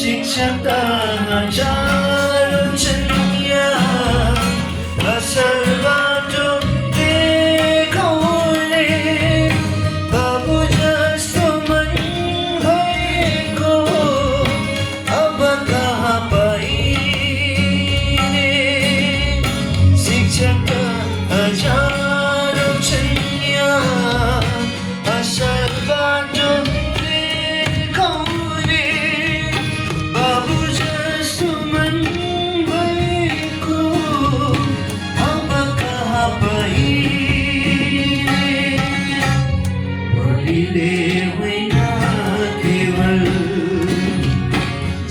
शिक्षक हजारों चलिया असर बाटो देखाउने बाबु जस्तो मन भएको अब कहाँ पाइने शिक्षक हजारों चलिया असर बाटो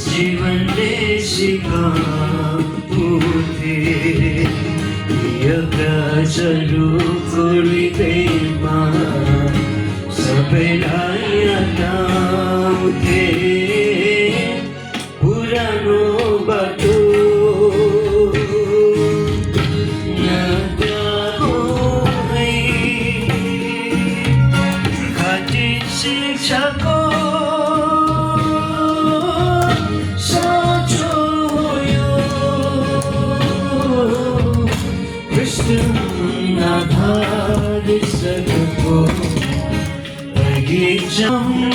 जीवनले सिकाउँथे यज्ञहरू हृदयमा सबैलाई हटाउँथे पुरानो बाटो खाटी शिक्षाको आधार सको अघि जाऊं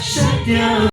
सत्य